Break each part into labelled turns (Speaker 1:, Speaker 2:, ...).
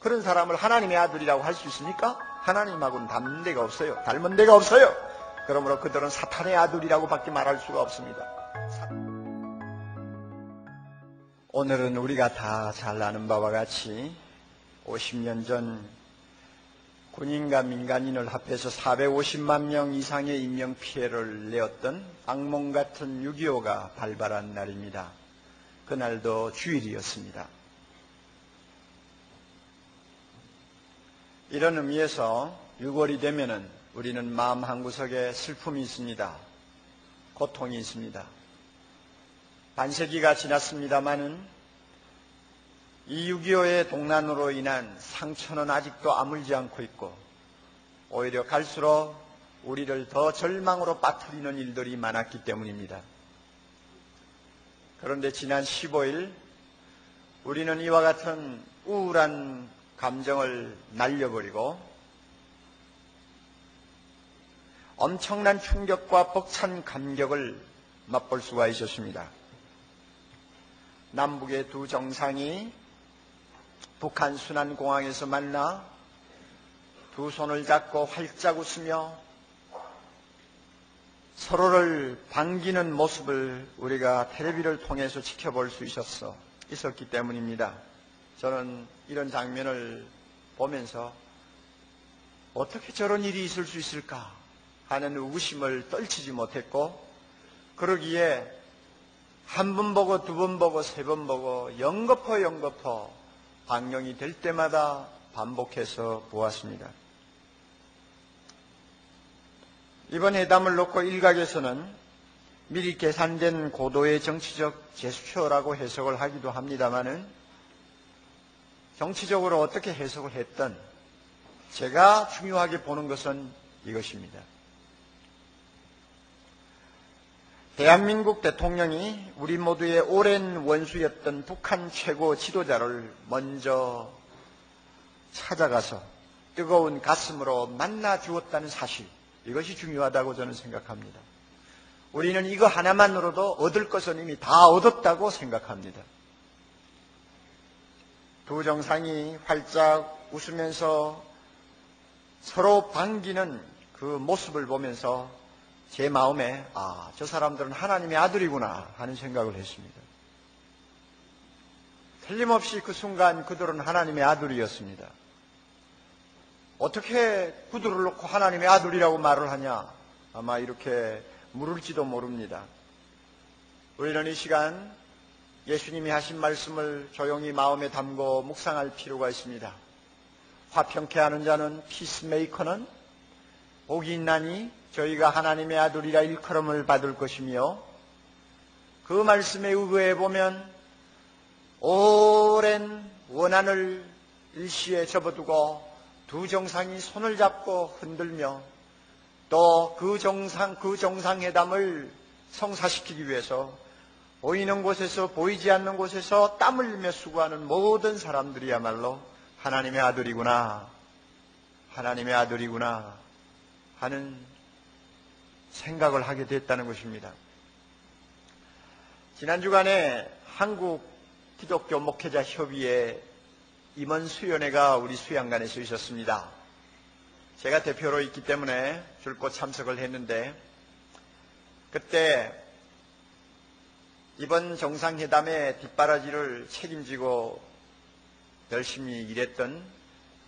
Speaker 1: 그런 사람을 하나님의 아들이라고 할 수 있습니까? 하나님하고는 닮은 데가 없어요. 닮은 데가 없어요. 그러므로 그들은 사탄의 아들이라고 밖에 말할 수가 없습니다. 오늘은 우리가 다 잘 아는 바와 같이 50년 전 군인과 민간인을 합해서 450만 명 이상의 인명피해를 내었던 악몽 같은 6.25가 발발한 날입니다. 그날도 주일이었습니다. 이런 의미에서 6월이 되면은 우리는 마음 한구석에 슬픔이 있습니다. 고통이 있습니다. 반세기가 지났습니다마는 이 6.25의 동란으로 인한 상처는 아직도 아물지 않고 있고 오히려 갈수록 우리를 더 절망으로 빠뜨리는 일들이 많았기 때문입니다. 그런데 지난 15일 우리는 이와 같은 우울한 감정을 날려버리고 엄청난 충격과 벅찬 감격을 맛볼 수가 있었습니다. 남북의 두 정상이 북한 순안공항에서 만나 두 손을 잡고 활짝 웃으며 서로를 반기는 모습을 우리가 텔레비를 통해서 지켜볼 수 있었기 때문입니다. 저는 이런 장면을 보면서 어떻게 저런 일이 있을 수 있을까 하는 의구심을 떨치지 못했고, 그러기에 한 번 보고 두 번 보고 세 번 보고 연거푸 방영이 될 때마다 반복해서 보았습니다. 이번 회담을 놓고 일각에서는 미리 계산된 고도의 정치적 제스처라고 해석을 하기도 합니다마는 정치적으로 어떻게 해석을 했든 제가 중요하게 보는 것은 이것입니다. 대한민국 대통령이 우리 모두의 오랜 원수였던 북한 최고 지도자를 먼저 찾아가서 뜨거운 가슴으로 만나 주었다는 사실, 이것이 중요하다고 저는 생각합니다. 우리는 이거 하나만으로도 얻을 것은 이미 다 얻었다고 생각합니다. 두 정상이 활짝 웃으면서 서로 반기는 그 모습을 보면서 제 마음에 저 사람들은 하나님의 아들이구나 하는 생각을 했습니다. 틀림없이 그 순간 그들은 하나님의 아들이었습니다. 어떻게 구두를 놓고 하나님의 아들이라고 말을 하냐, 아마 이렇게 물을지도 모릅니다. 우리는 이 시간 예수님이 하신 말씀을 조용히 마음에 담고 묵상할 필요가 있습니다. 화평케 하는 자는 피스메이커는 복이 있나니 저희가 하나님의 아들이라 일컬음을 받을 것이며, 그 말씀에 의거해 보면 오랜 원한을 일시에 접어두고 두 정상이 손을 잡고 흔들며 또 그 정상회담을 성사시키기 위해서 보이는 곳에서 보이지 않는 곳에서 땀을 흘리며 수고하는 모든 사람들이야말로 하나님의 아들이구나, 하나님의 아들이구나 하는 생각을 하게 됐다는 것입니다. 지난 주간에 한국 기독교 목회자 협의회 임원수연회가 우리 수양관에서 있었습니다. 제가 대표로 있기 때문에 줄곧 참석을 했는데, 그때 이번 정상회담의 뒷바라지를 책임지고 열심히 일했던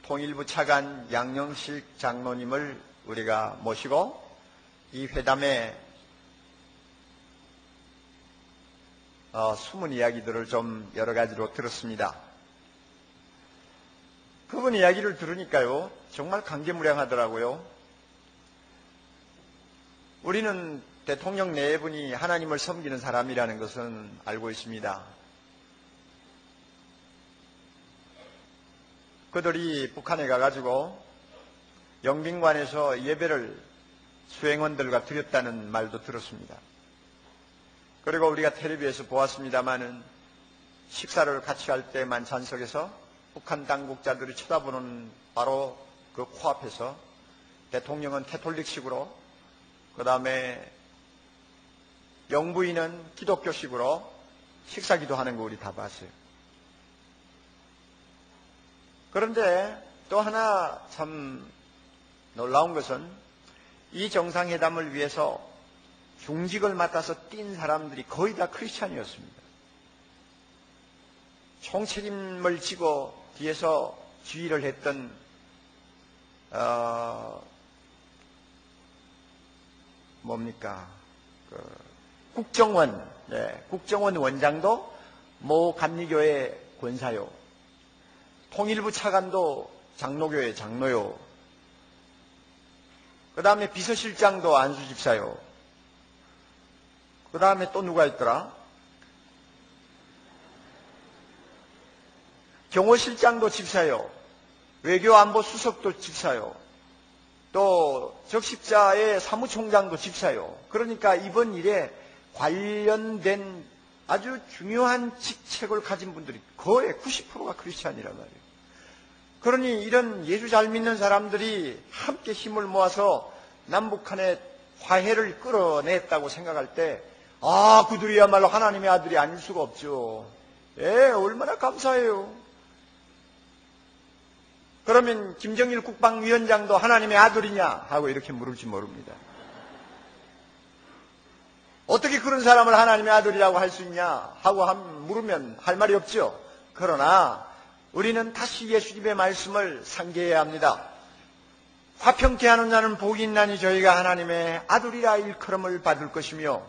Speaker 1: 통일부 차관 양영식 장로님을 우리가 모시고 이 회담의 숨은 이야기들을 좀 여러 가지로 들었습니다. 그분 이야기를 들으니까요, 정말 감개무량하더라고요. 우리는 대통령 네 분이 하나님을 섬기는 사람이라는 것은 알고 있습니다. 그들이 북한에 가가지고 영빈관에서 예배를 수행원들과 드렸다는 말도 들었습니다. 그리고 우리가 텔레비에서 보았습니다마는 식사를 같이 할 때 만찬석에서 북한 당국자들이 쳐다보는 바로 그 코앞에서 대통령은 캐톨릭식으로, 그 다음에 영부인은 기독교식으로 식사 기도하는 거 우리 다 봤어요. 그런데 또 하나 참 놀라운 것은 이 정상회담을 위해서 중직을 맡아서 뛴 사람들이 거의 다 크리스찬이었습니다. 총책임을 지고 뒤에서 지휘를 했던 국정원, 국정원 원장도 모 감리교회 권사요. 통일부 차관도 장로교회 장로요. 그 다음에 비서실장도 안수집사요. 그 다음에 또 누가 있더라? 경호실장도 집사요. 외교안보 수석도 집사요. 또 적십자의 사무총장도 집사요. 그러니까 이번 일에 관련된 아주 중요한 직책을 가진 분들이 거의 90%가 크리스찬이란 말이에요. 그러니 이런 예수 잘 믿는 사람들이 함께 힘을 모아서 남북한의 화해를 끌어냈다고 생각할 때 그들이야말로 하나님의 아들이 아닐 수가 없죠. 얼마나 감사해요. 그러면 김정일 국방위원장도 하나님의 아들이냐 하고 이렇게 물을지 모릅니다. 어떻게 그런 사람을 하나님의 아들이라고 할 수 있냐 하고 물으면 할 말이 없죠. 그러나 우리는 다시 예수님의 말씀을 상기해야 합니다. 화평케 하는 자는 복이 있나니 저희가 하나님의 아들이라 일컬음을 받을 것이며,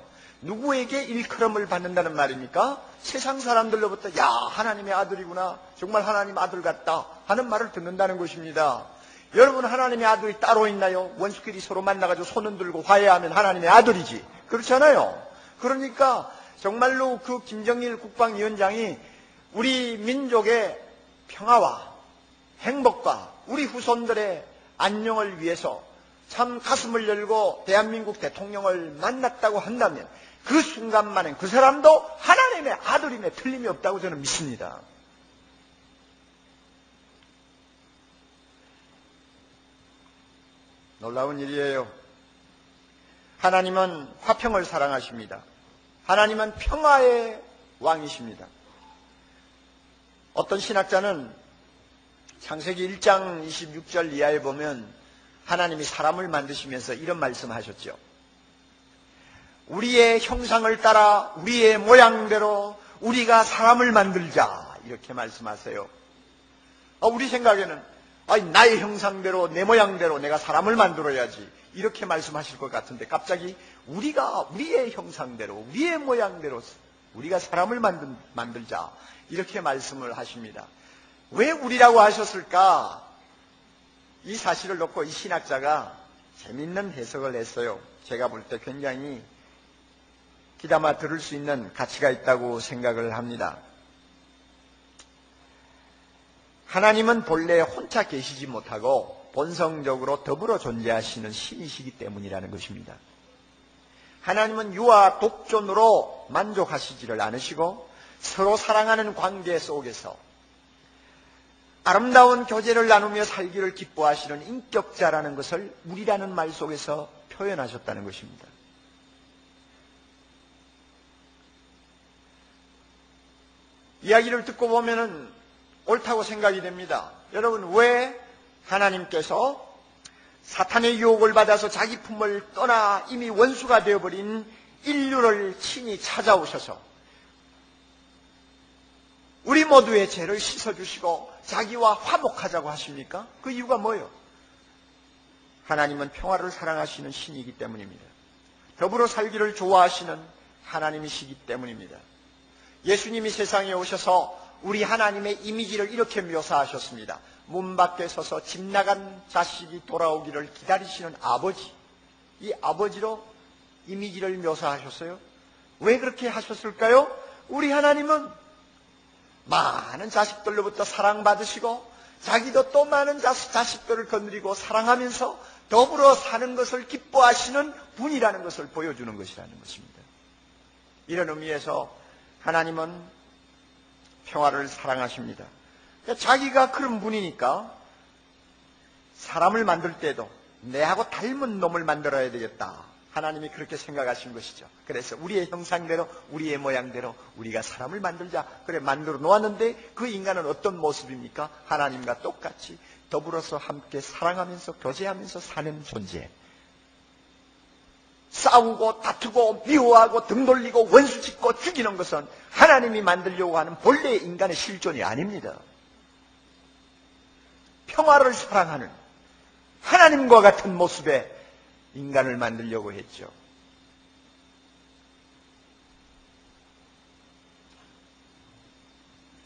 Speaker 1: 누구에게 일컬음을 받는다는 말입니까? 세상 사람들로부터 야 하나님의 아들이구나, 정말 하나님 아들 같다 하는 말을 듣는다는 것입니다. 여러분, 하나님의 아들이 따로 있나요? 원수끼리 서로 만나가지고 손 흔들고 화해하면 하나님의 아들이지, 그렇잖아요. 그러니까 정말로 그 김정일 국방위원장이 우리 민족의 평화와 행복과 우리 후손들의 안녕을 위해서 참 가슴을 열고 대한민국 대통령을 만났다고 한다면 그 순간만은 그 사람도 하나님의 아들임에 틀림이 없다고 저는 믿습니다. 놀라운 일이에요. 하나님은 화평을 사랑하십니다. 하나님은 평화의 왕이십니다. 어떤 신학자는 창세기 1장 26절 이하에 보면 하나님이 사람을 만드시면서 이런 말씀하셨죠. 우리의 형상을 따라 우리의 모양대로 우리가 사람을 만들자, 이렇게 말씀하세요. 우리 생각에는 나의 형상대로 내 모양대로 내가 사람을 만들어야지, 이렇게 말씀하실 것 같은데 갑자기 우리의 형상대로 우리의 모양대로 우리가 사람을 만들자, 이렇게 말씀을 하십니다. 왜 우리라고 하셨을까? 이 사실을 놓고 이 신학자가 재밌는 해석을 했어요. 제가 볼 때 굉장히 귀담아 들을 수 있는 가치가 있다고 생각을 합니다. 하나님은 본래 혼자 계시지 못하고 본성적으로 더불어 존재하시는 신이시기 때문이라는 것입니다. 하나님은 유아 독존으로 만족하시지를 않으시고 서로 사랑하는 관계 속에서 아름다운 교제를 나누며 살기를 기뻐하시는 인격자라는 것을 우리라는 말 속에서 표현하셨다는 것입니다. 이야기를 듣고 보면은 옳다고 생각이 됩니다. 여러분, 왜 하나님께서 사탄의 유혹을 받아서 자기 품을 떠나 이미 원수가 되어버린 인류를 친히 찾아오셔서 우리 모두의 죄를 씻어주시고 자기와 화목하자고 하십니까? 그 이유가 뭐예요? 하나님은 평화를 사랑하시는 신이기 때문입니다. 더불어 살기를 좋아하시는 하나님이시기 때문입니다. 예수님이 세상에 오셔서 우리 하나님의 이미지를 이렇게 묘사하셨습니다. 문 밖에 서서 집 나간 자식이 돌아오기를 기다리시는 아버지, 이 아버지로 이미지를 묘사하셨어요. 왜 그렇게 하셨을까요? 우리 하나님은 많은 자식들로부터 사랑받으시고 자기도 또 많은 자식들을 건드리고 사랑하면서 더불어 사는 것을 기뻐하시는 분이라는 것을 보여주는 것이라는 것입니다. 이런 의미에서 하나님은 평화를 사랑하십니다. 자기가 그런 분이니까 사람을 만들 때도 내하고 닮은 놈을 만들어야 되겠다 하나님이 그렇게 생각하신 것이죠. 그래서 우리의 형상대로 우리의 모양대로 우리가 사람을 만들자. 그래 만들어 놓았는데 그 인간은 어떤 모습입니까? 하나님과 똑같이 더불어서 함께 사랑하면서 교제하면서 사는 존재. 싸우고 다투고 미워하고 등 돌리고 원수 짓고 죽이는 것은 하나님이 만들려고 하는 본래의 인간의 실존이 아닙니다. 평화를 사랑하는 하나님과 같은 모습의 인간을 만들려고 했죠.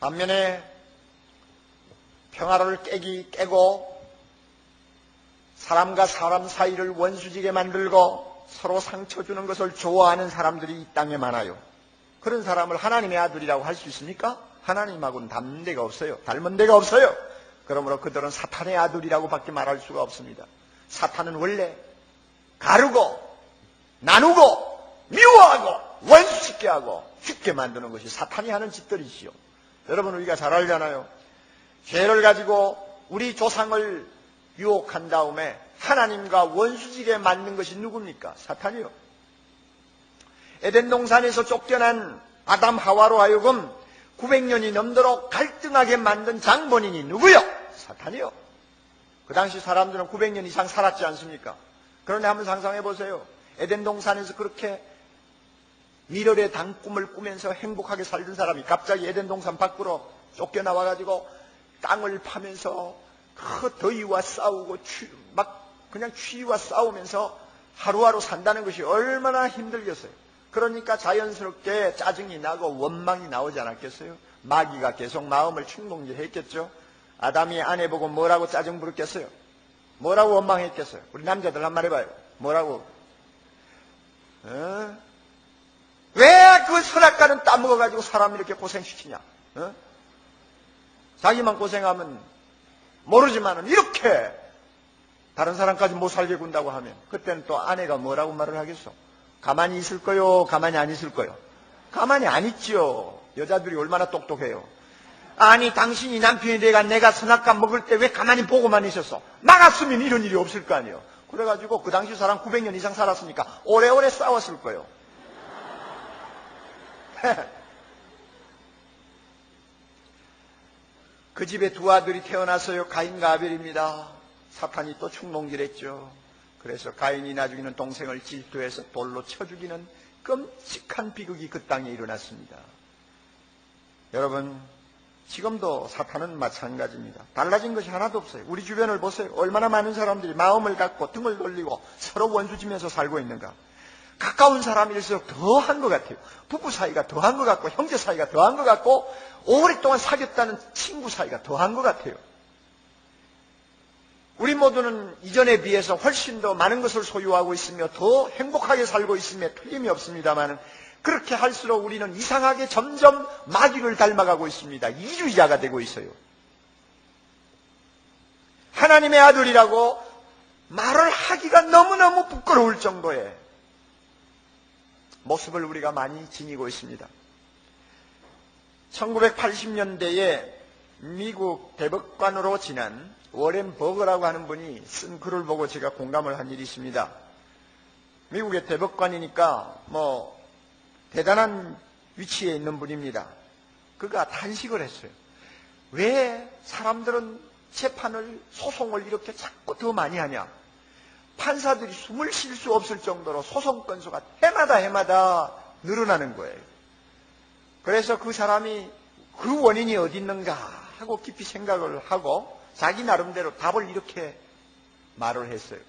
Speaker 1: 반면에 평화를 깨고 사람과 사람 사이를 원수지게 만들고 서로 상처 주는 것을 좋아하는 사람들이 이 땅에 많아요. 그런 사람을 하나님의 아들이라고 할 수 있습니까? 하나님하고는 닮은 데가 없어요. 그러므로 그들은 사탄의 아들이라고 밖에 말할 수가 없습니다. 사탄은 원래 가르고 나누고 미워하고 원수짓게 하고 죽게 만드는 것이 사탄이 하는 짓들이지요. 여러분 우리가 잘 알잖아요. 죄를 가지고 우리 조상을 유혹한 다음에 하나님과 원수지게 만든 것이 누굽니까? 사탄이요. 에덴 동산에서 쫓겨난 아담 하와로 하여금 900년이 넘도록 갈등하게 만든 장본인이 누구요? 사탄이요. 그 당시 사람들은 900년 이상 살았지 않습니까? 그런데 한번 상상해 보세요. 에덴 동산에서 그렇게 미래의 당꿈을 꾸면서 행복하게 살던 사람이 갑자기 에덴 동산 밖으로 쫓겨나와가지고 땅을 파면서 그 더위와 싸우고 그냥 추위와 싸우면서 하루하루 산다는 것이 얼마나 힘들겠어요. 그러니까 자연스럽게 짜증이 나고 원망이 나오지 않았겠어요? 마귀가 계속 마음을 충동질했겠죠. 아담이 아내 보고 뭐라고 짜증 부렸겠어요? 뭐라고 원망했겠어요? 우리 남자들 한 말 해봐요. 뭐라고? 왜 그 선악과는 따먹어가지고 사람 이렇게 고생시키냐? 자기만 고생하면 모르지만은 이렇게 다른 사람까지 못 살게 군다고 하면 그때는 또 아내가 뭐라고 말을 하겠어? 가만히 있을 거요? 가만히 안 있을 거요? 가만히 안 있지요. 여자들이 얼마나 똑똑해요. 아니 당신이 남편이 내가 선악과 먹을 때 왜 가만히 보고만 있었어? 막았으면 이런 일이 없을 거 아니에요. 그래가지고 그 당시 사람 900년 이상 살았으니까 오래오래 싸웠을 거예요. 그 집에 두 아들이 태어났어요. 가인과 아벨입니다. 사탄이 또 충동질했죠. 그래서 가인이 나중에는 동생을 질투해서 돌로 쳐 죽이는 끔찍한 비극이 그 땅에 일어났습니다. 여러분 지금도 사탄은 마찬가지입니다. 달라진 것이 하나도 없어요. 우리 주변을 보세요. 얼마나 많은 사람들이 마음을 갖고 등을 돌리고 서로 원수지면서 살고 있는가. 가까운 사람일수록 더한 것 같아요. 부부 사이가 더한 것 같고 형제 사이가 더한 것 같고 오랫동안 사귀었다는 친구 사이가 더한 것 같아요. 우리 모두는 이전에 비해서 훨씬 더 많은 것을 소유하고 있으며 더 행복하게 살고 있음에 틀림이 없습니다만 그렇게 할수록 우리는 이상하게 점점 마귀를 닮아가고 있습니다. 이주의자가 되고 있어요. 하나님의 아들이라고 말을 하기가 너무너무 부끄러울 정도의 모습을 우리가 많이 지니고 있습니다. 1980년대에 미국 대법관으로 지난 워렌 버거라고 하는 분이 쓴 글을 보고 제가 공감을 한 일이 있습니다. 미국의 대법관이니까 대단한 위치에 있는 분입니다. 그가 탄식을 했어요. 왜 사람들은 재판을, 소송을 이렇게 자꾸 더 많이 하냐? 판사들이 숨을 쉴 수 없을 정도로 소송 건수가 해마다 늘어나는 거예요. 그래서 그 사람이 그 원인이 어디 있는가 하고 깊이 생각을 하고 자기 나름대로 답을 이렇게 말을 했어요.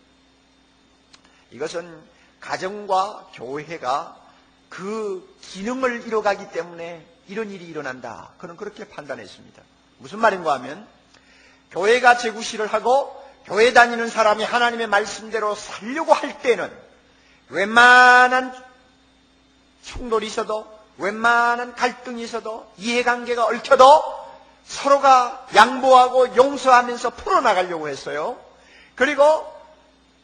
Speaker 1: 이것은 가정과 교회가 그 기능을 잃어가기 때문에 이런 일이 일어난다. 그는 그렇게 판단했습니다. 무슨 말인가 하면 교회가 재구실을 하고 교회 다니는 사람이 하나님의 말씀대로 살려고 할 때는 웬만한 충돌이 있어도 웬만한 갈등이 있어도 이해관계가 얽혀도 서로가 양보하고 용서하면서 풀어나가려고 했어요. 그리고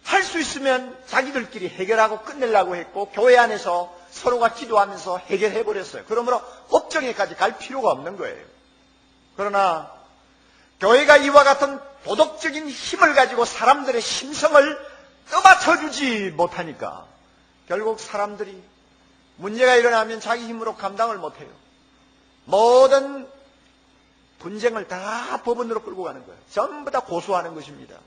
Speaker 1: 할 수 있으면 자기들끼리 해결하고 끝내려고 했고 교회 안에서 서로가 기도하면서 해결해버렸어요. 그러므로 법정에까지 갈 필요가 없는 거예요. 그러나 교회가 이와 같은 도덕적인 힘을 가지고 사람들의 심성을 떠받쳐주지 못하니까 결국 사람들이 문제가 일어나면 자기 힘으로 감당을 못해요. 모든 분쟁을 다 법원으로 끌고 가는 거예요. 전부 다 고소하는 것입니다.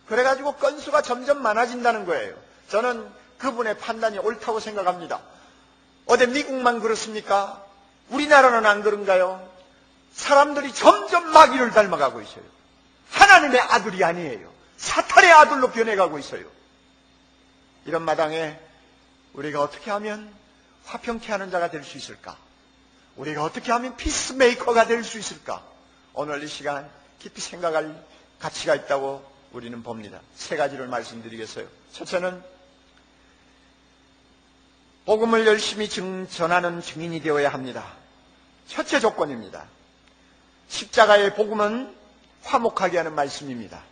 Speaker 1: 그래가지고 건수가 점점 많아진다는 거예요. 저는 그분의 판단이 옳다고 생각합니다. 어디 미국만 그렇습니까? 우리나라는 안 그런가요? 사람들이 점점 마귀를 닮아가고 있어요. 하나님의 아들이 아니에요. 사탄의 아들로 변해가고 있어요. 이런 마당에 우리가 어떻게 하면 화평케 하는 자가 될 수 있을까? 우리가 어떻게 하면 피스메이커가 될 수 있을까? 오늘 이 시간 깊이 생각할 가치가 있다고 우리는 봅니다. 세 가지를 말씀드리겠어요. 첫째는 복음을 열심히 전하는 증인이 되어야 합니다. 첫째 조건입니다. 십자가의 복음은 화목하게 하는 말씀입니다.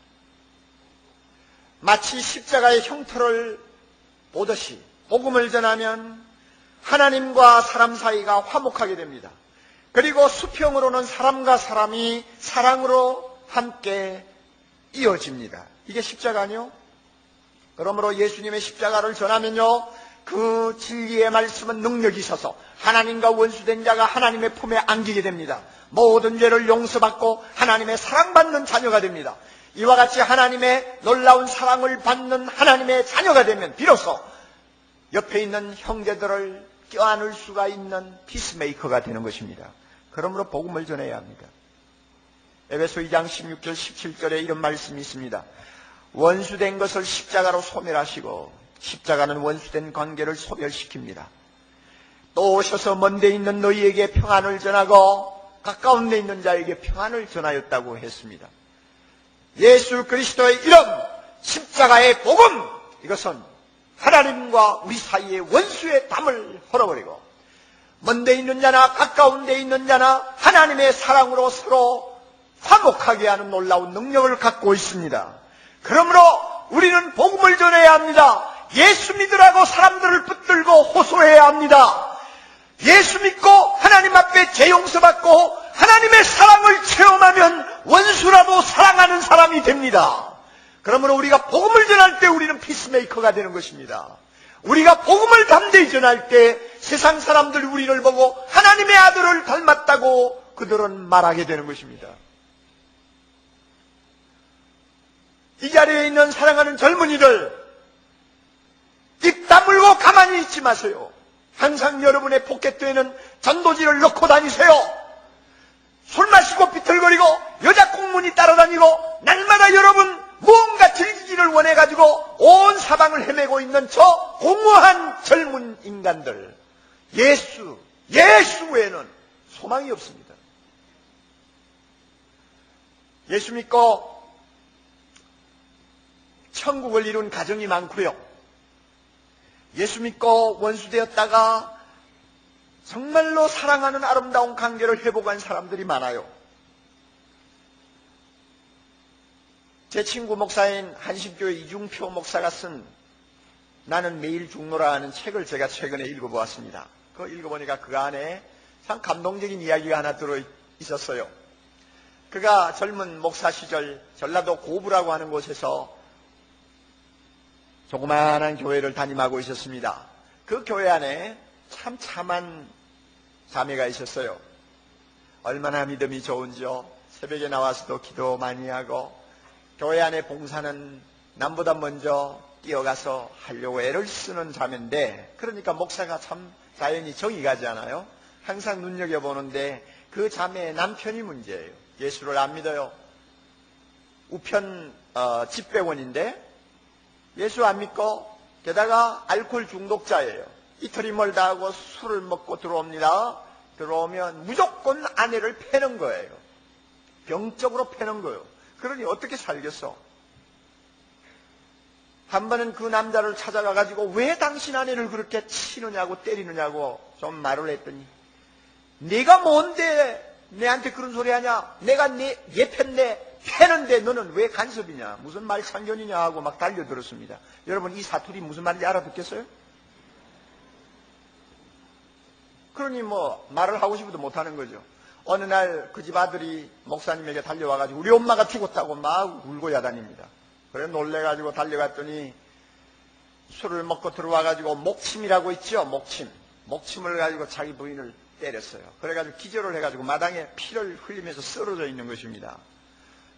Speaker 1: 마치 십자가의 형태를 보듯이 복음을 전하면 하나님과 사람 사이가 화목하게 됩니다. 그리고 수평으로는 사람과 사람이 사랑으로 함께 이어집니다. 이게 십자가 아니요? 그러므로 예수님의 십자가를 전하면요, 그 진리의 말씀은 능력이 있어서 하나님과 원수된 자가 하나님의 품에 안기게 됩니다. 모든 죄를 용서받고 하나님의 사랑받는 자녀가 됩니다. 이와 같이 하나님의 놀라운 사랑을 받는 하나님의 자녀가 되면 비로소 옆에 있는 형제들을 껴안을 수가 있는 피스메이커가 되는 것입니다. 그러므로 복음을 전해야 합니다. 에베소 2장 16절 17절에 이런 말씀이 있습니다. 원수된 것을 십자가로 소멸하시고 십자가는 원수된 관계를 소멸시킵니다. 또 오셔서 먼 데 있는 너희에게 평안을 전하고 가까운 데 있는 자에게 평안을 전하였다고 했습니다. 예수 그리스도의 이름 십자가의 복음, 이것은 하나님과 우리 사이의 원수의 담을 헐어버리고 먼 데 있는 자나 가까운 데 있는 자나 하나님의 사랑으로 서로 화목하게 하는 놀라운 능력을 갖고 있습니다. 그러므로 우리는 복음을 전해야 합니다. 예수 믿으라고 사람들을 붙들고 호소해야 합니다. 예수 믿고 하나님 앞에 죄 용서받고 하나님의 사랑을 체험하면 원수라도 사랑하는 사람이 됩니다. 그러므로 우리가 복음을 전할 때 우리는 피스메이커가 되는 것입니다. 우리가 복음을 담대히 전할 때 세상 사람들이 우리를 보고 하나님의 아들을 닮았다고 그들은 말하게 되는 것입니다. 이 자리에 있는 사랑하는 젊은이들, 입 다물고 가만히 있지 마세요. 항상 여러분의 포켓에는 전도지를 넣고 다니세요. 술 마시고 비틀거리고 여자 꽁무니 따라다니고 날마다 여러분 무언가 즐기기를 원해가지고 온 사방을 헤매고 있는 저 공허한 젊은 인간들, 예수 외에는 소망이 없습니다. 예수 믿고 천국을 이룬 가정이 많고요. 예수 믿고 원수되었다가 정말로 사랑하는 아름다운 관계를 회복한 사람들이 많아요. 제 친구 목사인 한신교회 이중표 목사가 쓴 나는 매일 죽노라 하는 책을 제가 최근에 읽어보았습니다. 그거 읽어보니까 그 안에 참 감동적인 이야기가 하나 들어있었어요. 그가 젊은 목사 시절 전라도 고부라고 하는 곳에서 조그마한 교회를 담임하고 있었습니다. 그 교회 안에 참 참한 자매가 있었어요. 얼마나 믿음이 좋은지요. 새벽에 나와서도 기도 많이 하고 교회 안에 봉사는 남보다 먼저 뛰어가서 하려고 애를 쓰는 자매인데, 그러니까 목사가 참 자연히 정이 가지 않아요? 항상 눈여겨보는데 그 자매의 남편이 문제예요. 예수를 안 믿어요. 우편 집배원인데 예수 안 믿고 게다가 알코올 중독자예요. 이틀이 멀다 하고 술을 먹고 들어옵니다. 들어오면 무조건 아내를 패는 거예요. 병적으로 패는 거예요. 그러니 어떻게 살겠어? 한 번은 그 남자를 찾아가가지고 왜 당신 아내를 그렇게 치느냐고 때리느냐고 좀 말을 했더니, 네가 뭔데 내한테 그런 소리 하냐? 내가 얘 패는데 너는 왜 간섭이냐? 무슨 말상견이냐 하고 막 달려들었습니다. 여러분, 이 사투리 무슨 말인지 알아듣겠어요? 그러니 뭐 말을 하고 싶어도 못하는 거죠. 어느 날 그 집 아들이 목사님에게 달려와가지고 우리 엄마가 죽었다고 막 울고 야단입니다. 그래 놀래가지고 달려갔더니 술을 먹고 들어와가지고 목침이라고 있죠. 목침을 가지고 자기 부인을 때렸어요. 그래가지고 기절을 해가지고 마당에 피를 흘리면서 쓰러져 있는 것입니다.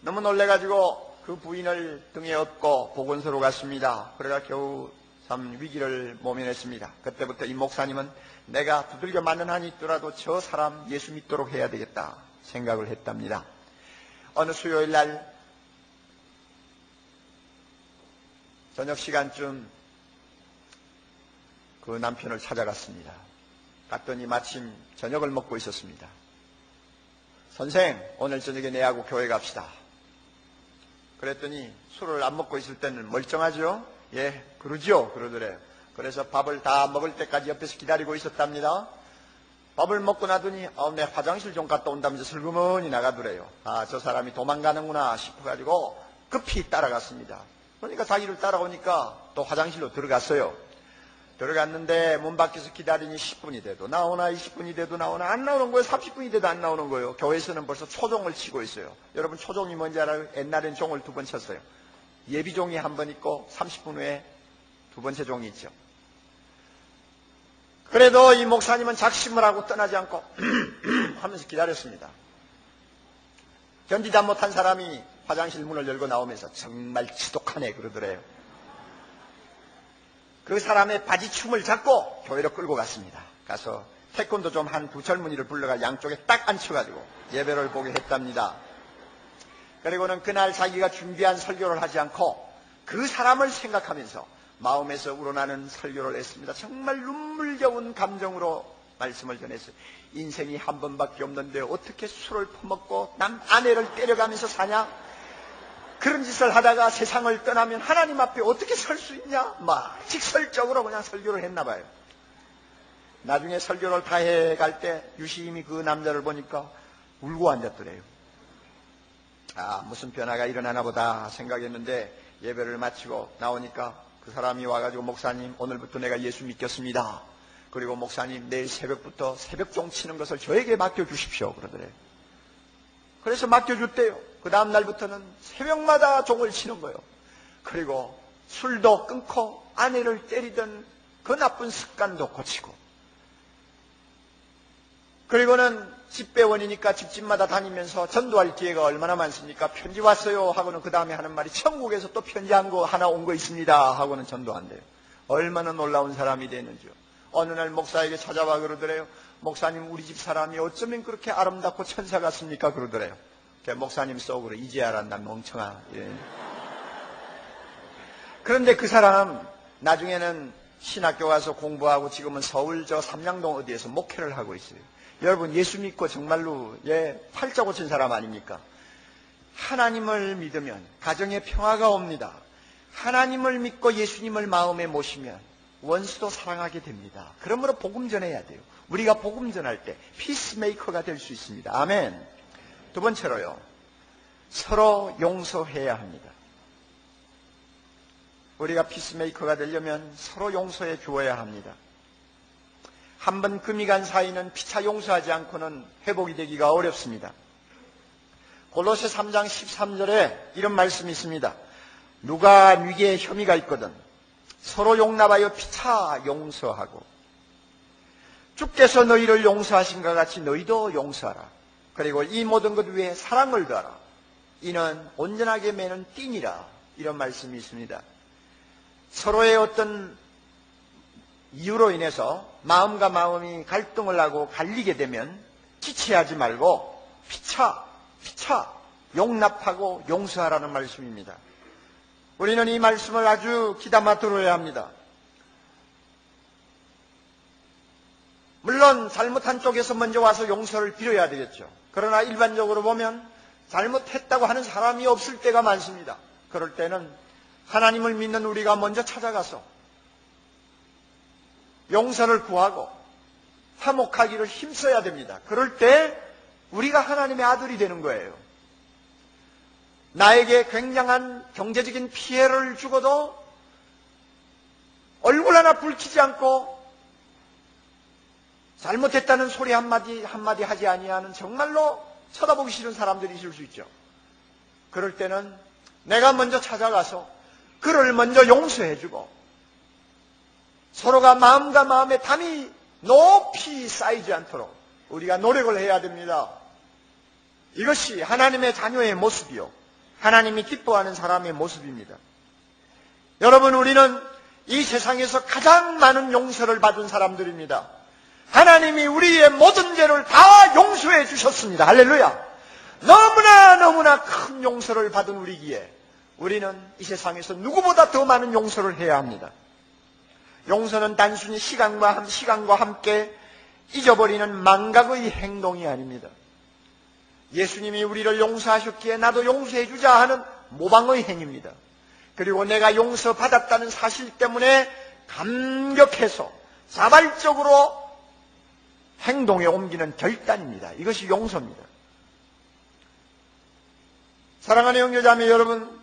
Speaker 1: 너무 놀래가지고 그 부인을 등에 업고 보건소로 갔습니다. 그래가 겨우 참 위기를 모면했습니다. 그때부터 이 목사님은 내가 두들겨 맞는 한이 있더라도 저 사람 예수 믿도록 해야 되겠다 생각을 했답니다. 어느 수요일 날 저녁 시간쯤 그 남편을 찾아갔습니다. 갔더니 마침 저녁을 먹고 있었습니다. 선생, 오늘 저녁에 내하고 교회 갑시다. 그랬더니 술을 안 먹고 있을 때는 멀쩡하죠? 예, 그러죠? 그러더래요. 그래서 밥을 다 먹을 때까지 옆에서 기다리고 있었답니다. 밥을 먹고 나더니 내 화장실 좀 갔다 온다면서 슬그머니 나가더래요. 저 사람이 도망가는구나 싶어가지고 급히 따라갔습니다. 그러니까 자기를 따라오니까 또 화장실로 들어갔어요. 들어갔는데 문 밖에서 기다리니 10분이 돼도 나오나 20분이 돼도 나오나 안 나오는 거예요. 30분이 돼도 안 나오는 거예요. 교회에서는 벌써 초종을 치고 있어요. 여러분 초종이 뭔지 알아요? 옛날엔 종을 2번 쳤어요. 예비종이 한 번 있고 30분 후에 2번째 종이 있죠. 그래도 이 목사님은 작심을 하고 떠나지 않고 하면서 기다렸습니다. 견디다 못한 사람이 화장실 문을 열고 나오면서 정말 지독하네 그러더래요. 그 사람의 바지춤을 잡고 교회로 끌고 갔습니다. 가서 태권도 좀 한 두 젊은이를 불러가 양쪽에 딱 앉혀가지고 예배를 보게 했답니다. 그리고는 그날 자기가 준비한 설교를 하지 않고 그 사람을 생각하면서 마음에서 우러나는 설교를 했습니다. 정말 눈물겨운 감정으로 말씀을 전했어요. 인생이 한 번밖에 없는데 어떻게 술을 퍼먹고 남 아내를 때려가면서 사냐? 그런 짓을 하다가 세상을 떠나면 하나님 앞에 어떻게 설 수 있냐? 막 직설적으로 그냥 설교를 했나 봐요. 나중에 설교를 다 해갈 때 유심히 그 남자를 보니까 울고 앉았더래요. 무슨 변화가 일어나나 보다 생각했는데 예배를 마치고 나오니까 그 사람이 와가지고 목사님 오늘부터 내가 예수 믿겠습니다. 그리고 목사님 내일 새벽부터 새벽종 치는 것을 저에게 맡겨주십시오 그러더래요. 그래서 맡겨줬대요. 그 다음 날부터는 새벽마다 종을 치는 거예요. 그리고 술도 끊고 아내를 때리던 그 나쁜 습관도 고치고, 그리고는 집배원이니까 집집마다 다니면서 전도할 기회가 얼마나 많습니까? 편지 왔어요 하고는 그 다음에 하는 말이 천국에서 또 편지한 거 하나 온 거 있습니다 하고는 전도한대요. 얼마나 놀라운 사람이 되는지요. 어느 날 목사에게 찾아와 그러더래요. 목사님 우리 집 사람이 어쩌면 그렇게 아름답고 천사 같습니까? 그러더래요. 목사님 속으로 이제 알았나 멍청아. 예. 그런데 그 사람 나중에는 신학교 가서 공부하고 지금은 서울 저 삼양동 어디에서 목회를 하고 있어요. 여러분 예수 믿고 정말로 팔자 고친 사람 아닙니까? 하나님을 믿으면 가정에 평화가 옵니다. 하나님을 믿고 예수님을 마음에 모시면 원수도 사랑하게 됩니다. 그러므로 복음 전해야 돼요. 우리가 복음 전할 때 피스메이커가 될 수 있습니다. 아멘. 두 번째로요, 서로 용서해야 합니다. 우리가 피스메이커가 되려면 서로 용서해 주어야 합니다. 한 번 금이 간 사이는 피차 용서하지 않고는 회복이 되기가 어렵습니다. 골로새 3장 13절에 이런 말씀이 있습니다. 누가 누구에게 혐의가 있거든 서로 용납하여 피차 용서하고 주께서 너희를 용서하신 것 같이 너희도 용서하라. 그리고 이 모든 것 위에 사랑을 더하라. 이는 온전하게 매는 띠니라. 이런 말씀이 있습니다. 서로의 어떤 이유로 인해서 마음과 마음이 갈등을 하고 갈리게 되면 지체하지 말고 피차 용납하고 용서하라는 말씀입니다. 우리는 이 말씀을 아주 귀담아 들어야 합니다. 물론 잘못한 쪽에서 먼저 와서 용서를 빌어야 되겠죠. 그러나 일반적으로 보면 잘못했다고 하는 사람이 없을 때가 많습니다. 그럴 때는 하나님을 믿는 우리가 먼저 찾아가서 용서를 구하고 화목하기를 힘써야 됩니다. 그럴 때 우리가 하나님의 아들이 되는 거예요. 나에게 굉장한 경제적인 피해를 주고도 얼굴 하나 붉히지 않고 잘못했다는 소리 한마디 하지 아니하는 정말로 쳐다보기 싫은 사람들이 있을 수 있죠. 그럴 때는 내가 먼저 찾아가서 그를 먼저 용서해주고 서로가 마음과 마음의 담이 높이 쌓이지 않도록 우리가 노력을 해야 됩니다. 이것이 하나님의 자녀의 모습이요, 하나님이 기뻐하는 사람의 모습입니다. 여러분, 우리는 이 세상에서 가장 많은 용서를 받은 사람들입니다. 하나님이 우리의 모든 죄를 다 용서해 주셨습니다. 할렐루야. 너무나 큰 용서를 받은 우리기에 우리는 이 세상에서 누구보다 더 많은 용서를 해야 합니다. 용서는 단순히 시간과 함께 잊어버리는 망각의 행동이 아닙니다. 예수님이 우리를 용서하셨기에 나도 용서해 주자 하는 모방의 행위입니다. 그리고 내가 용서받았다는 사실 때문에 감격해서 자발적으로 행동에 옮기는 결단입니다. 이것이 용서입니다. 사랑하는 형제자매 여러분,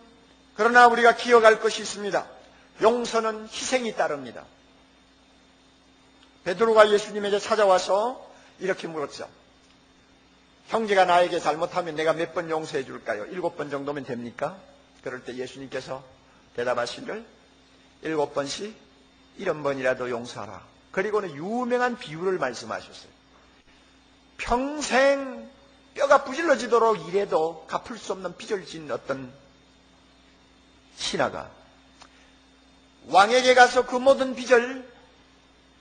Speaker 1: 그러나 우리가 기억할 것이 있습니다. 용서는 희생이 따릅니다. 베드로가 예수님에게 찾아와서 이렇게 물었죠. 형제가 나에게 잘못하면 내가 몇 번 용서해 줄까요? 7번 정도면 됩니까? 그럴 때 예수님께서 대답하시길 7번씩 70번이라도 용서하라. 그리고는 유명한 비유를 말씀하셨어요. 평생 뼈가 부질러지도록 일해도 갚을 수 없는 빚을 진 어떤 신하가 왕에게 가서 그 모든 빚을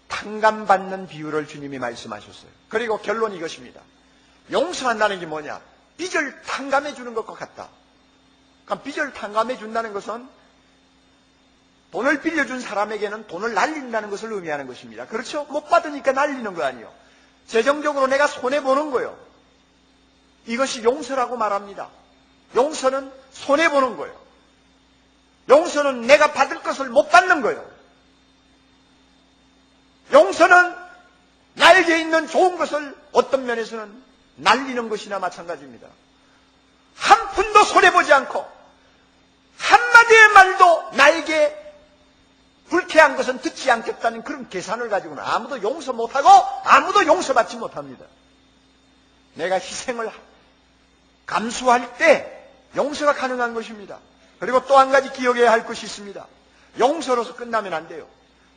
Speaker 1: 탕감받는 비유를 주님이 말씀하셨어요. 그리고 결론이 이것입니다. 용서한다는 게 뭐냐? 빚을 탕감해 주는 것과 같다. 그럼 빚을 탕감해 준다는 것은 돈을 빌려준 사람에게는 돈을 날린다는 것을 의미하는 것입니다. 그렇죠? 못 받으니까 날리는 거 아니에요. 재정적으로 내가 손해보는 거예요. 이것이 용서라고 말합니다. 용서는 손해보는 거예요. 용서는 내가 받을 것을 못 받는 거예요. 용서는 나에게 있는 좋은 것을 어떤 면에서는 날리는 것이나 마찬가지입니다. 한 푼도 손해보지 않고 한마디의 말도 나에게 불쾌한 것은 듣지 않겠다는 그런 계산을 가지고는 아무도 용서 못하고 아무도 용서받지 못합니다. 내가 희생을 감수할 때 용서가 가능한 것입니다. 그리고 또 한 가지 기억해야 할 것이 있습니다. 용서로서 끝나면 안 돼요.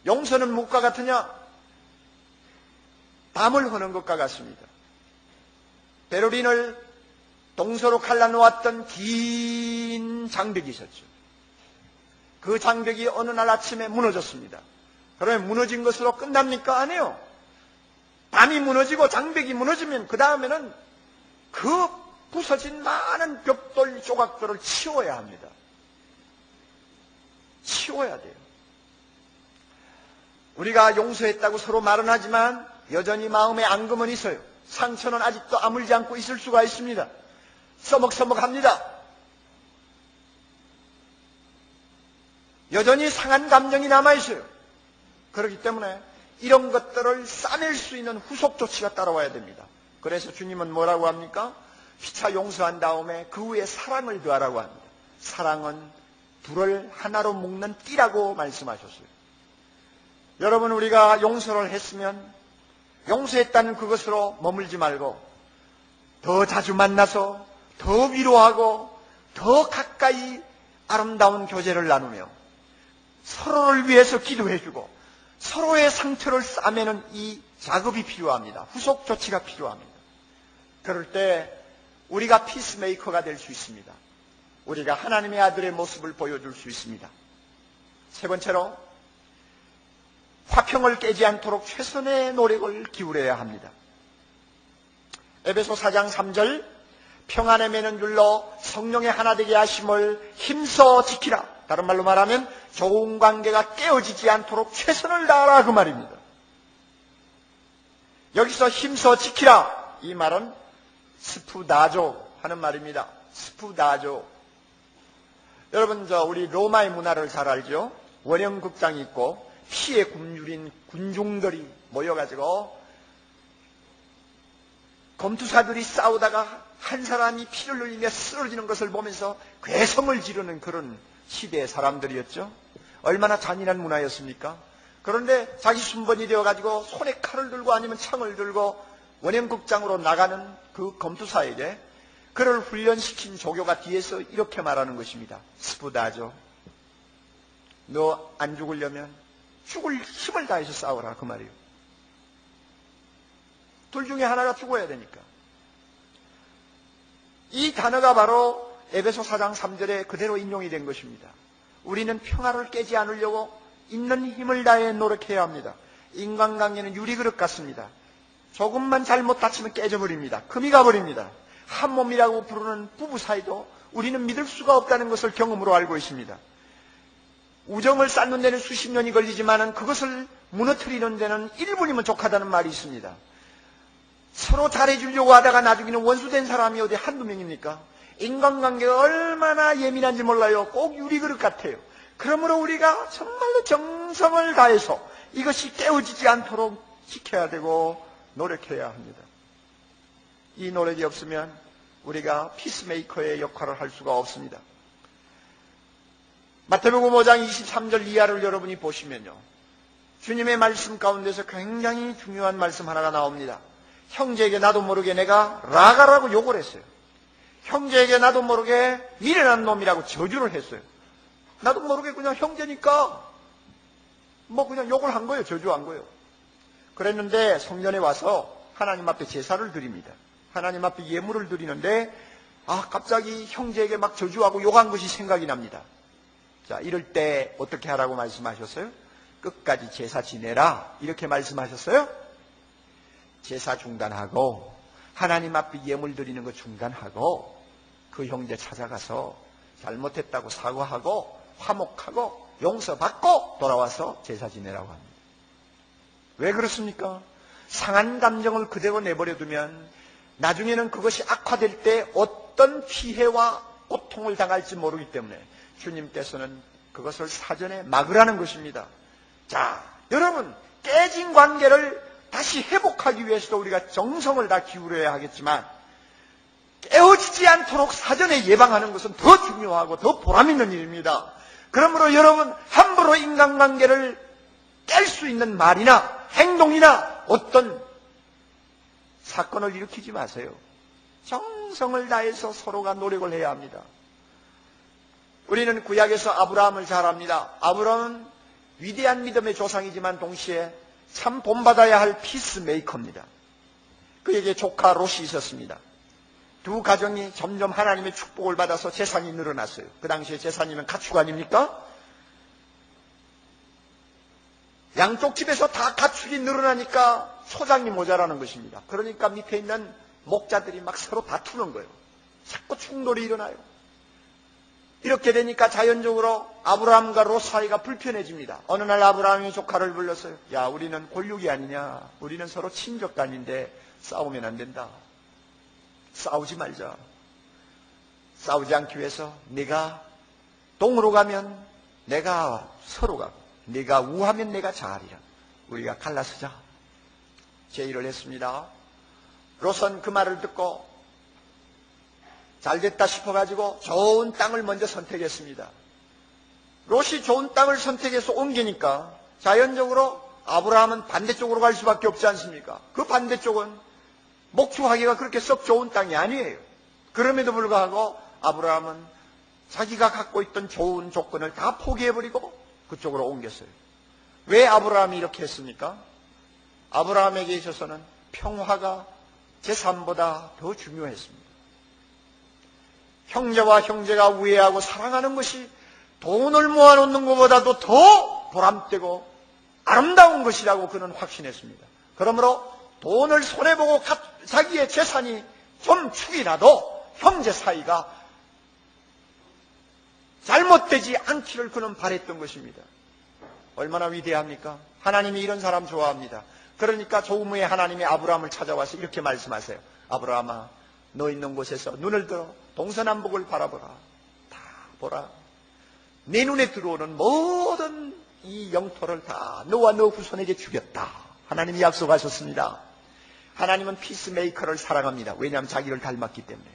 Speaker 1: 용서는 무엇과 같으냐? 담을 허는 것과 같습니다. 베를린을 동서로 갈라놓았던 긴 장벽이 있었죠. 그 장벽이 어느 날 아침에 무너졌습니다. 그러면 무너진 것으로 끝납니까? 아니에요. 담이 무너지고 장벽이 무너지면 그 다음에는 그 부서진 많은 벽돌 조각들을 치워야 합니다. 치워야 돼요. 우리가 용서했다고 서로 말은 하지만 여전히 마음에 앙금은 있어요. 상처는 아직도 아물지 않고 있을 수가 있습니다. 써먹써먹합니다. 여전히 상한 감정이 남아있어요. 그렇기 때문에 이런 것들을 싸낼 수 있는 후속 조치가 따라와야 됩니다. 그래서 주님은 뭐라고 합니까? 피차 용서한 다음에 그 후에 사랑을 더하라고 합니다. 사랑은 둘을 하나로 묶는 띠라고 말씀하셨어요. 여러분, 우리가 용서를 했으면 용서했다는 그것으로 머물지 말고 더 자주 만나서 더 위로하고 더 가까이 아름다운 교제를 나누며 서로를 위해서 기도해주고 서로의 상처를 싸매는 이 작업이 필요합니다. 후속 조치가 필요합니다. 그럴 때 우리가 피스메이커가 될 수 있습니다. 우리가 하나님의 아들의 모습을 보여줄 수 있습니다. 세 번째로 화평을 깨지 않도록 최선의 노력을 기울여야 합니다. 에베소 4장 3절 평안의 매는 줄로 성령의 하나 되게 하심을 힘써 지키라. 다른 말로 말하면 좋은 관계가 깨어지지 않도록 최선을 다하라 그 말입니다. 여기서 힘써 지키라 이 말은 스푸다조 하는 말입니다. 스푸다조. 여러분 우리 로마의 문화를 잘 알죠? 원형극장이 있고 피에 굶주린 군중들이 모여가지고 검투사들이 싸우다가 한 사람이 피를 흘리며 쓰러지는 것을 보면서 괴성을 지르는 그런 시대의 사람들이었죠. 얼마나 잔인한 문화였습니까? 그런데 자기 순번이 되어가지고 손에 칼을 들고 아니면 창을 들고 원형극장으로 나가는 그 검투사에게 그를 훈련시킨 조교가 뒤에서 이렇게 말하는 것입니다. 스푸다죠. 너 안 죽으려면 죽을 힘을 다해서 싸우라 그 말이에요. 둘 중에 하나가 죽어야 되니까. 이 단어가 바로 에베소 4장 3절에 그대로 인용이 된 것입니다. 우리는 평화를 깨지 않으려고 있는 힘을 다해 노력해야 합니다. 인간관계는 유리그릇 같습니다. 조금만 잘못 다치면 깨져버립니다. 금이 가버립니다. 한 몸이라고 부르는 부부 사이도 우리는 믿을 수가 없다는 것을 경험으로 알고 있습니다. 우정을 쌓는 데는 수십 년이 걸리지만 그것을 무너뜨리는 데는 1분이면 족하다는 말이 있습니다. 서로 잘해주려고 하다가 나중에는 원수된 사람이 어디 한두 명입니까? 인간관계가 얼마나 예민한지 몰라요. 꼭 유리그릇 같아요. 그러므로 우리가 정말로 정성을 다해서 이것이 깨어지지 않도록 지켜야 되고 노력해야 합니다. 이 노력이 없으면 우리가 피스메이커의 역할을 할 수가 없습니다. 마태복음 5장 23절 이하를 여러분이 보시면요, 주님의 말씀 가운데서 굉장히 중요한 말씀 하나가 나옵니다. 형제에게 나도 모르게 내가 라가라고 욕을 했어요. 형제에게 나도 모르게 미련한 놈이라고 저주를 했어요. 나도 모르게 그냥 형제니까 그냥 욕을 한 거예요. 저주한 거예요. 그랬는데 성전에 와서 하나님 앞에 제사를 드립니다. 하나님 앞에 예물을 드리는데 갑자기 형제에게 막 저주하고 욕한 것이 생각이 납니다. 자, 이럴 때 어떻게 하라고 말씀하셨어요? 끝까지 제사 지내라 이렇게 말씀하셨어요. 제사 중단하고 하나님 앞에 예물 드리는 거 중단하고 그 형제 찾아가서 잘못했다고 사과하고 화목하고 용서받고 돌아와서 제사 지내라고 합니다. 왜 그렇습니까? 상한 감정을 그대로 내버려두면 나중에는 그것이 악화될 때 어떤 피해와 고통을 당할지 모르기 때문에 주님께서는 그것을 사전에 막으라는 것입니다. 자, 여러분, 깨진 관계를 다시 회복하기 위해서도 우리가 정성을 다 기울여야 하겠지만 깨어지지 않도록 사전에 예방하는 것은 더 중요하고 더 보람있는 일입니다. 그러므로 여러분, 함부로 인간관계를 깰 수 있는 말이나 행동이나 어떤 사건을 일으키지 마세요. 정성을 다해서 서로가 노력을 해야 합니다. 우리는 구약에서 아브라함을 잘 압니다. 아브라함은 위대한 믿음의 조상이지만 동시에 참 본받아야 할 피스메이커입니다. 그에게 조카 롯이 있었습니다. 두 가정이 점점 하나님의 축복을 받아서 재산이 늘어났어요. 그 당시에 재산이면 가축 아닙니까? 양쪽 집에서 다 가축이 늘어나니까 소장이 모자라는 것입니다. 그러니까 밑에 있는 목자들이 막 서로 다투는 거예요. 자꾸 충돌이 일어나요. 이렇게 되니까 자연적으로 아브라함과 롯 사이가 불편해집니다. 어느 날 아브라함이 조카를 불렀어요. 야, 우리는 골육이 아니냐. 우리는 서로 친족간인데 싸우면 안 된다. 싸우지 말자. 싸우지 않기 위해서 네가 동으로 가면 내가 서로 가고 네가 우하면 내가 좌하리라. 우리가 갈라서자. 제의를 했습니다. 롯은 그 말을 듣고 잘됐다 싶어가지고 좋은 땅을 먼저 선택했습니다. 롯이 좋은 땅을 선택해서 옮기니까 자연적으로 아브라함은 반대쪽으로 갈 수밖에 없지 않습니까? 그 반대쪽은 목축하기가 그렇게 썩 좋은 땅이 아니에요. 그럼에도 불구하고 아브라함은 자기가 갖고 있던 좋은 조건을 다 포기해버리고 그쪽으로 옮겼어요. 왜 아브라함이 이렇게 했습니까? 아브라함에게 있어서는 평화가 재산보다 더 중요했습니다. 형제와 형제가 우애하고 사랑하는 것이 돈을 모아놓는 것보다도 더 보람되고 아름다운 것이라고 그는 확신했습니다. 그러므로 돈을 손해보고 자기의 재산이 좀 축이라도 형제 사이가 잘못되지 않기를 그는 바랬던 것입니다. 얼마나 위대합니까? 하나님이 이런 사람 좋아합니다. 그러니까 조금 후에 하나님이 아브라함을 찾아와서 이렇게 말씀하세요. 아브라함아, 너 있는 곳에서 눈을 들어 동서남북을 바라보라. 다 보라. 내 눈에 들어오는 모든 이 영토를 다 너와 너 후손에게 주겠다. 하나님이 약속하셨습니다. 하나님은 피스메이커를 사랑합니다. 왜냐하면 자기를 닮았기 때문에.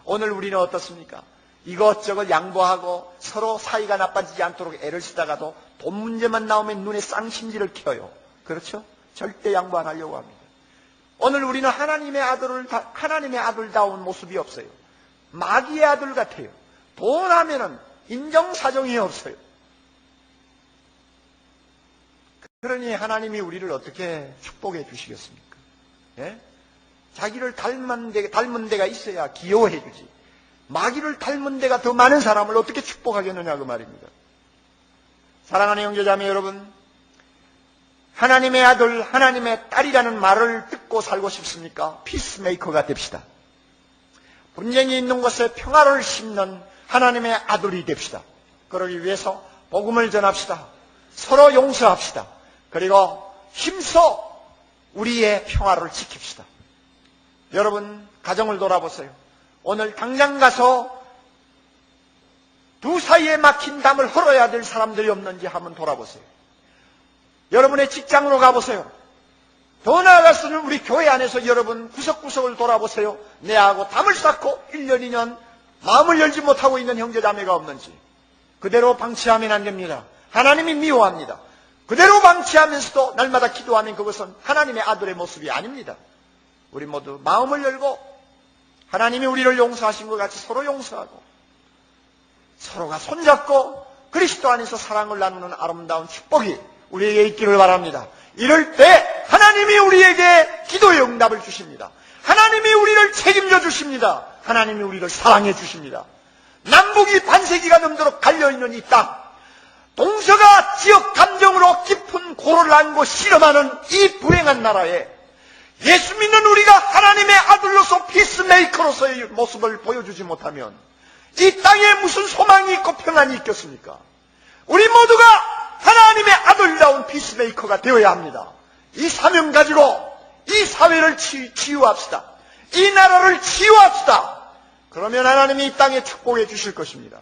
Speaker 1: 오늘 우리는 어떻습니까? 이것저것 양보하고 서로 사이가 나빠지지 않도록 애를 쓰다가도 돈 문제만 나오면 눈에 쌍심지를 켜요. 그렇죠? 절대 양보 안 하려고 합니다. 오늘 우리는 하나님의 아들다운 모습이 없어요. 마귀의 아들 같아요. 돈 하면은 인정사정이 없어요. 그러니 하나님이 우리를 어떻게 축복해 주시겠습니까? 예? 자기를 닮은 데가 있어야 귀여워해 주지. 마귀를 닮은 데가 더 많은 사람을 어떻게 축복하겠느냐 그 말입니다. 사랑하는 형제자매 여러분, 하나님의 아들, 하나님의 딸이라는 말을 듣고 살고 싶습니까? 피스메이커가 됩시다. 분쟁이 있는 곳에 평화를 심는 하나님의 아들이 됩시다. 그러기 위해서 복음을 전합시다. 서로 용서합시다. 그리고 힘써 우리의 평화를 지킵시다. 여러분, 가정을 돌아보세요. 오늘 당장 가서 두 사이에 막힌 담을 헐어야 될 사람들이 없는지 한번 돌아보세요. 여러분의 직장으로 가보세요. 더 나아가서는 우리 교회 안에서 여러분 구석구석을 돌아보세요. 내하고 담을 쌓고 1년, 2년 마음을 열지 못하고 있는 형제자매가 없는지. 그대로 방치하면 안 됩니다. 하나님이 미워합니다. 그대로 방치하면서도 날마다 기도하면 그것은 하나님의 아들의 모습이 아닙니다. 우리 모두 마음을 열고 하나님이 우리를 용서하신 것 같이 서로 용서하고 서로가 손잡고 그리스도 안에서 사랑을 나누는 아름다운 축복이 우리에게 있기를 바랍니다. 이럴 때 하나님이 우리에게 기도의 응답을 주십니다. 하나님이 우리를 책임져 주십니다. 하나님이 우리를 사랑해 주십니다. 남북이 반세기가 넘도록 갈려있는 이 땅, 동서가 지역 감정으로 깊은 고를 안고 실험하는 이 불행한 나라에 예수 믿는 우리가 하나님의 아들로서 피스메이커로서의 모습을 보여주지 못하면 이 땅에 무슨 소망이 있고 평안이 있겠습니까? 우리 모두가 하나님의 아들다운 피스메이커가 되어야 합니다. 이 사명 가지고 이 사회를 치유합시다. 이 나라를 치유합시다. 그러면 하나님이 이 땅에 축복해 주실 것입니다.